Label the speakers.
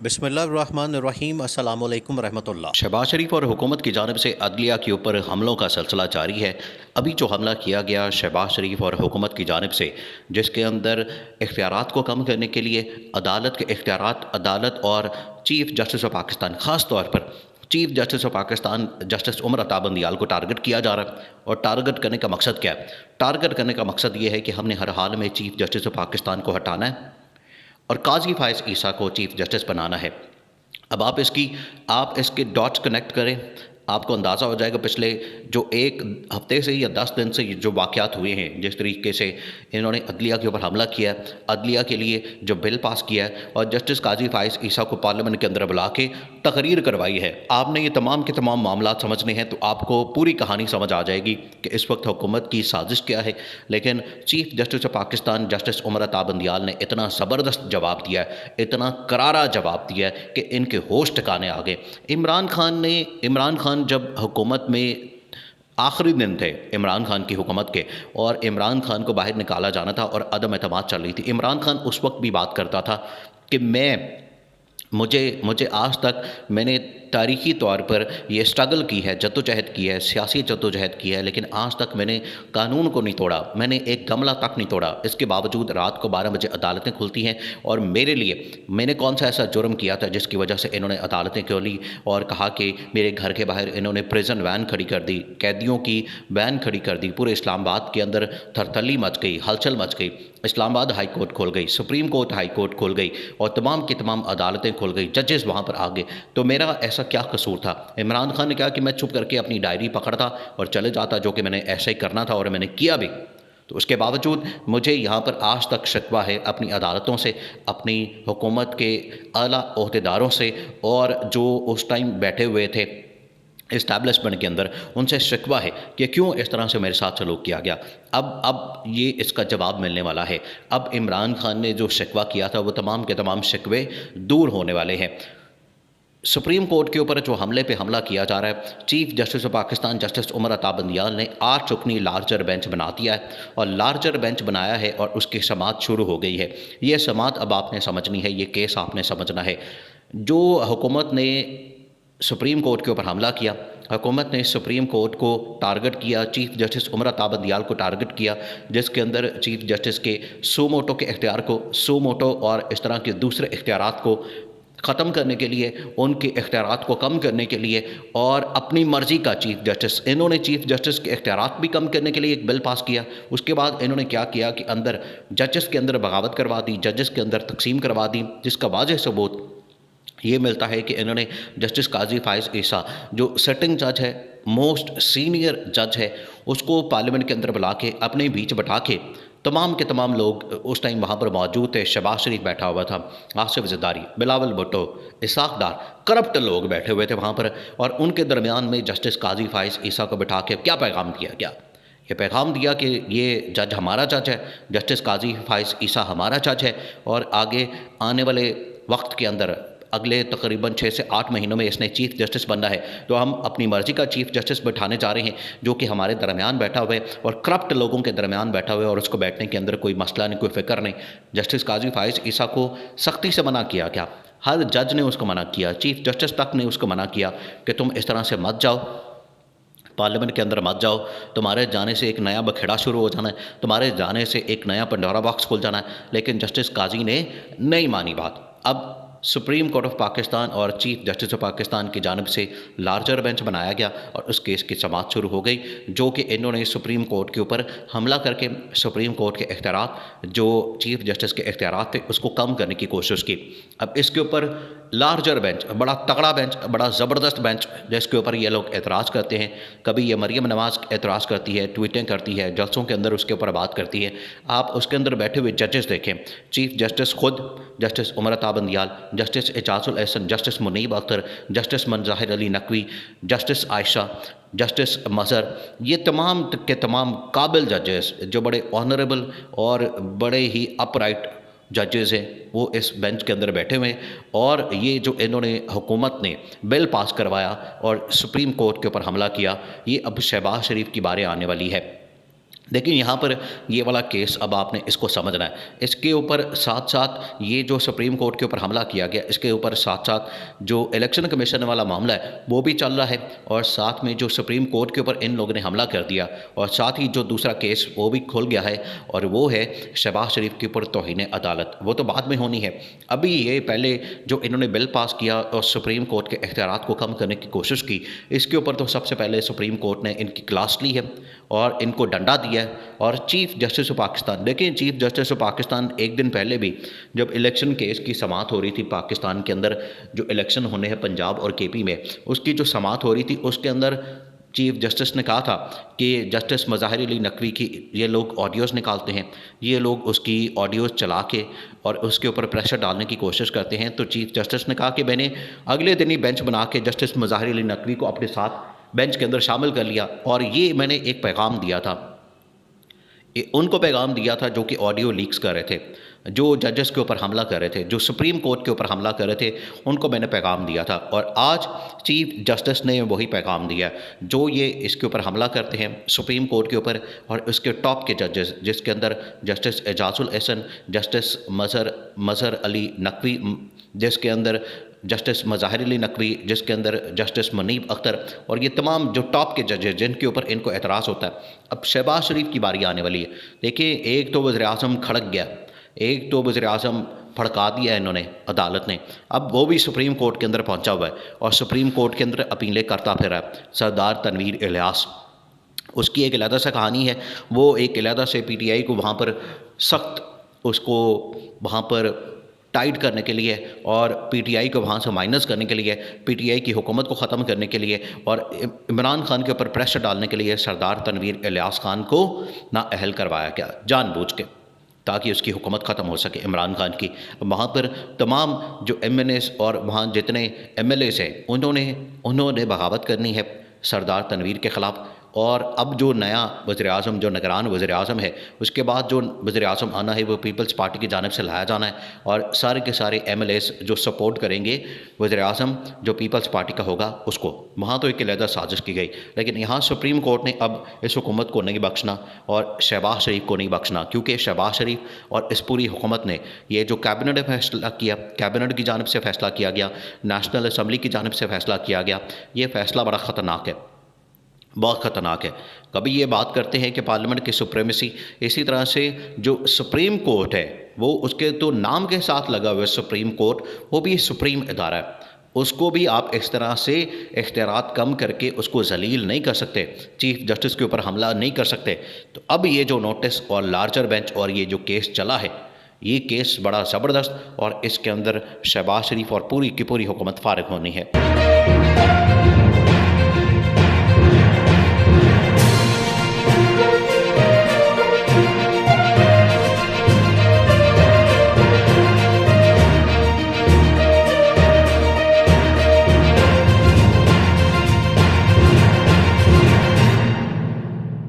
Speaker 1: बिस्मिल्लाहिर्रहमानिर्रहीम अस्सलामु अलैकुम रहमतुल्लाह।
Speaker 2: शहबाज शरीफ और हुकूमत की जानिब से अदलिया के ऊपर हमलों का सिलसिला जारी है। अभी जो हमला किया गया शहबाज शरीफ और हुकूमत की जानिब से, जिसके अंदर इख्तियारात को कम करने के लिए अदालत के इख्तियारात, अदालत और चीफ जस्टिस ऑफ पाकिस्तान, ख़ास तौर पर chief justice of Pakistan justice Umar Ata Bandial को टारगेट किया जा रहा है। और टारगेट करने का मकसद क्या है? टारगेट करने का मकसद ये है कि हमने हर हाल में चीफ जस्टिस ऑफ पाकिस्तान को हटाना है और काजी फायज़ ईसा को चीफ जस्टिस बनाना है। अब आप इसके डॉट्स कनेक्ट करें, आपको अंदाज़ा हो जाएगा पिछले जो 1 हफ़्ते से या 10 दिन से जो वाक़यात हुए हैं, जिस तरीके से इन्होंने अदलिया के ऊपर हमला किया, अदलिया के लिए जो बिल पास किया है और जस्टिस काजी फायज़ ईसा को पार्लियामेंट के अंदर बुला के तकरीर करवाई है। आपने ये तमाम के तमाम मामला समझने हैं तो आपको पूरी कहानी समझ आ जाएगी कि इस वक्त हुकूमत की साजिश क्या है। लेकिन chief justice of Pakistan justice Umar Ata Bandial ने इतना ज़बरदस्त जवाब दिया है, इतना करारा जवाब दिया है कि इनके होश ठिकाने आ गए। इमरान खान जब हुकूमत में आखिरी दिन थे इमरान खान की हुकूमत के, और इमरान खान को बाहर निकाला जाना था और अदम एतमाद चल रही थी, इमरान खान उस वक्त भी बात करता था कि मुझे आज तक मैंने तारीख़ी तौर पर यह स्ट्रगल की है, जद्दोजहद की है, सियासी जद्दोजहद की है, लेकिन आज तक मैंने कानून को नहीं तोड़ा, मैंने एक गमला तक नहीं तोड़ा। इसके बावजूद रात को 12 बजे अदालतें खुलती हैं और मेरे लिए मैंने कौन सा ऐसा जुर्म किया था जिसकी वजह से इन्होंने अदालतें खोली और कहा कि मेरे घर के बाहर इन्होंने प्रिजन वैन खड़ी कर दी, कैदियों की वैन खड़ी कर दी। पूरे इस्लामाबाद के अंदर थरथली मच गई, हलचल मच गई। इस्लामाबाद हाई कोर्ट खुल गई, सुप्रीम कोर्ट हाई कोर्ट खुल गई और तमाम की तमाम अदालतें खुल गई, जजेस वहाँ पर आ गए। तो मेरा ऐसा क्या कसूर था? इमरान खान ने कहा कि मैं चुप करके अपनी डायरी पकड़ता और चले जाता, जो कि मैंने ऐसा ही करना था और मैंने किया भी। तो उसके बावजूद मुझे यहाँ पर आज तक शिकवा है अपनी अदालतों से, अपनी हुकूमत के आला ओहदेदारों से, और जो उस टाइम बैठे हुए थे इस्टेब्लिशमेंट के अंदर, उनसे शिकवा है कि क्यों इस तरह से मेरे साथ सलूक किया गया। अब ये इसका जवाब मिलने वाला है। अब इमरान खान ने जो शिकवा किया था वो तमाम के तमाम शिकवे दूर होने वाले हैं। सुप्रीम कोर्ट के ऊपर जो हमले पे हमला किया जा रहा है, chief justice of Pakistan justice Umar Ata Bandial ने 8 रुकनी लार्जर बेंच बना दिया है और लार्जर बेंच बनाया है और उसकी समाअत शुरू हो गई है। ये समाअत अब आपने समझनी है, ये केस आपने समझना है। जो हुकूमत ने सुप्रीम कोर्ट के ऊपर हमला किया, हुकूमत ने सुप्रीम कोर्ट को टारगेट किया, चीफ जस्टिस उमर अता बंदियाल को टारगेट किया, जिसके अंदर चीफ जस्टिस के सू मोटो के इख्तियार को, सू मोटो और इस तरह के दूसरे इख्तियारात को ख़त्म करने के लिए, उनके इख्तियारात को कम करने के लिए और अपनी मर्ज़ी का चीफ जस्टिस, इन्होंने चीफ जस्टिस के इख्तियारात भी कम करने के लिए एक बिल पास किया। उसके बाद इन्होंने क्या किया कि अंदर जजेस के अंदर बगावत करवा दी, जजेस के अंदर तकसीम करवा दी, जिसका वाज़ेह सबूत ये मिलता है कि इन्होंने जस्टिस काजी फायज़ ईसा, जो सिटिंग जज है, मोस्ट सीनियर जज है, उसको पार्लियामेंट के अंदर बुला के अपने बीच बैठा के तमाम के तमाम लोग उस टाइम वहाँ पर मौजूद थे। शहबाज शरीफ बैठा हुआ था, आसिफ ज़रदारी, बिलावल भुट्टो, इसाक डार, करप्ट लोग बैठे हुए थे वहाँ पर, और उनके दरमियान में जस्टिस काजी फायज़ ईसा को बैठा के क्या पैगाम दिया गया? ये पैगाम दिया कि ये जज हमारा जज है, जस्टिस काजी फायज़ ईसा हमारा जज है, और आगे आने वाले वक्त के अंदर अगले तकरीबन 6 से 8 महीनों में इसने चीफ जस्टिस बनना है, तो हम अपनी मर्ज़ी का चीफ जस्टिस बैठाने जा रहे हैं, जो कि हमारे दरमियान बैठा हुआ है और करप्ट लोगों के दरमियान बैठा हुआ है, और उसको बैठने के अंदर कोई मसला नहीं, कोई फ़िक्र नहीं। जस्टिस काजी फायज़ ईसा को सख्ती से मना किया गया, हर जज ने उसको मना किया, चीफ जस्टिस तक ने उसको मना किया कि तुम इस तरह से मत जाओ, पार्लियामेंट के अंदर मत जाओ, तुम्हारे जाने से एक नया बखेड़ा शुरू हो जाना है, तुम्हारे जाने से एक नया पंडोरा बॉक्स खुल जाना है। लेकिन जस्टिस काजी ने नहीं मानी बात। अब सुप्रीम कोर्ट ऑफ पाकिस्तान और चीफ जस्टिस ऑफ पाकिस्तान की जानिब से लार्जर बेंच बनाया गया और उस केस की समाअत शुरू हो गई, जो कि इन्होंने सुप्रीम कोर्ट के ऊपर हमला करके सुप्रीम कोर्ट के इख्तियारात, जो चीफ जस्टिस के इख्तियारात थे, उसको कम करने की कोशिश की। अब इसके ऊपर लार्जर बेंच, बड़ा तगड़ा बेंच, बड़ा ज़बरदस्त बेंच, जिसके ऊपर ये लोग एतराज़ करते हैं। कभी ये मरियम नवाज़ एतराज़ करती है, ट्वीटें करती है, जलसों के अंदर उसके ऊपर बात करती है। आप उसके अंदर बैठे हुए जजेस देखें, चीफ जस्टिस खुद justice Umar Ata Bandial, justice Ijazul Ahsan, justice Munib Akhtar, justice Mazahar Ali Naqvi, justice Ayesha, justice Mazhar, ये तमाम के तमाम काबिल जजेस जो बड़े ऑनरेबल और बड़े ही अपराइट जजेस हैं, वो इस बेंच के अंदर बैठे हुए हैं। और ये जो इन्होंने हुकूमत ने बिल पास करवाया और सुप्रीम कोर्ट के ऊपर हमला किया, ये अब शहबाज शरीफ की बारी आने वाली है। लेकिन यहाँ पर ये वाला केस अब आपने इसको समझना है। इसके ऊपर साथ साथ ये जो सुप्रीम कोर्ट के ऊपर हमला किया गया, इसके ऊपर साथ साथ जो इलेक्शन कमीशन वाला मामला है वो भी चल रहा है, और साथ में जो सुप्रीम कोर्ट के ऊपर इन लोगों ने हमला कर दिया, और साथ ही जो दूसरा केस वो भी खुल गया है, और वो है शहबाज शरीफ के ऊपर तौहीन अदालत। वो तो बाद में होनी है। अभी ये पहले जो इन्होंने बिल पास किया और सुप्रीम कोर्ट के इख्तियारात को कम करने की कोशिश की, इसके ऊपर तो सबसे पहले सुप्रीम कोर्ट ने इनकी क्लास ली है और इनको डंडा दिया है। और चीफ़ जस्टिस ऑफ पाकिस्तान, देखिए चीफ़ जस्टिस ऑफ पाकिस्तान एक दिन पहले भी जब इलेक्शन केस की समाअत हो रही थी पाकिस्तान के अंदर, जो इलेक्शन होने हैं पंजाब और केपी में, उसकी जो समाअत हो रही थी उसके अंदर चीफ जस्टिस ने कहा था कि जस्टिस मज़ाहिर अली नकवी की ये लोग ऑडियोज़ निकालते हैं, ये लोग उसकी ऑडियोज़ चला के और उसके ऊपर प्रेशर डालने की कोशिश करते हैं। तो चीफ जस्टिस ने कहा कि मैंने अगले दिन ही बेंच बना के जस्टिस मज़ाहिर अली नकवी को अपने साथ बेंच के अंदर शामिल कर लिया, और ये मैंने एक पैगाम दिया था, उनको पैगाम दिया था जो कि ऑडियो लीक्स कर रहे थे, जो जजेस के ऊपर हमला कर रहे थे, जो सुप्रीम कोर्ट के ऊपर हमला कर रहे थे, उनको मैंने पैगाम दिया था। और आज चीफ जस्टिस ने वही पैगाम दिया, जो ये इसके ऊपर हमला करते हैं सुप्रीम कोर्ट के ऊपर, और इसके टॉप के जजेस जिसके अंदर जस्टिस एजाजुल एहसन, जस्टिस मज़हर अली नकवी, जिसके अंदर जस्टिस मज़ाहिर अली नकवी, जिसके अंदर जस्टिस मुनीब अख्तर, और ये तमाम जो टॉप के जजेस जिनके ऊपर इनको एतराज़ होता है। अब शहबाज शरीफ की बारी आने वाली है। देखिए, एक तो वज़ीर-ए-आज़म खड़क गया, एक तो वज़ीर-ए-आज़म भड़का दिया इन्होंने अदालत ने, अब वो भी सुप्रीम कोर्ट के अंदर पहुंचा हुआ है और सुप्रीम कोर्ट के अंदर अपीलें करता फिर है। सरदार तनवीर इलियास, उसकी एक अलहदा सा कहानी है, वो एक अलहदा से पीटीआई को वहाँ पर सख्त उसको वहाँ पर टाइट करने के लिए और पीटीआई को वहाँ से माइनस करने के लिए, पीटीआई की हुकूमत को ख़त्म करने के लिए और इमरान खान के ऊपर प्रेशर डालने के लिए सरदार तनवीर इलियास खान को नाअहल करवाया गया जानबूझ के, ताकि उसकी हुकूमत ख़त्म हो सके इमरान खान की। वहाँ पर तमाम जो एमएनएस और वहाँ जितने एमएलएस हैं उन्होंने बगावत करनी है सरदार तनवीर के ख़िलाफ़। और अब जो नया वज़ीर-ए-आज़म, जो निगरान वज़ीर-ए-आज़म है, उसके बाद जो वज़ीर-ए-आज़म आना है वो पीपल्स पार्टी की जानिब से लाया जाना है, और सारे के सारे एमएलएस जो सपोर्ट करेंगे वज़ीर-ए-आज़म जो पीपल्स पार्टी का होगा उसको। वहाँ तो एक अलहदा साजिश की गई, लेकिन यहाँ सुप्रीम कोर्ट ने अब इस हुकूमत को नहीं बख्शना और शहबाज शरीफ को नहीं बख्शना, क्योंकि शहबाज शरीफ और इस पूरी हुकूमत ने ये जो कैबिनेट ने फैसला किया, कैबिनेट की जानिब से फ़ैसला किया गया, नेशनल असम्बली की जानिब से फ़ैसला किया गया, ये फ़ैसला बड़ा ख़तरनाक है, बहुत ख़तरनाक है। कभी ये बात करते हैं कि पार्लियामेंट की सुप्रीमेसी, इसी तरह से जो सुप्रीम कोर्ट है वो उसके तो नाम के साथ लगा हुआ है सुप्रीम कोर्ट, वो भी सुप्रीम इदारा है, उसको भी आप इस तरह से इख्तियारात कम करके उसको जलील नहीं कर सकते, चीफ जस्टिस के ऊपर हमला नहीं कर सकते। तो अब ये जो नोटिस और लार्जर बेंच और ये जो केस चला है, ये केस बड़ा ज़बरदस्त, और इसके अंदर शहबाज शरीफ और पूरी की पूरी हुकूमत फारिग होनी है।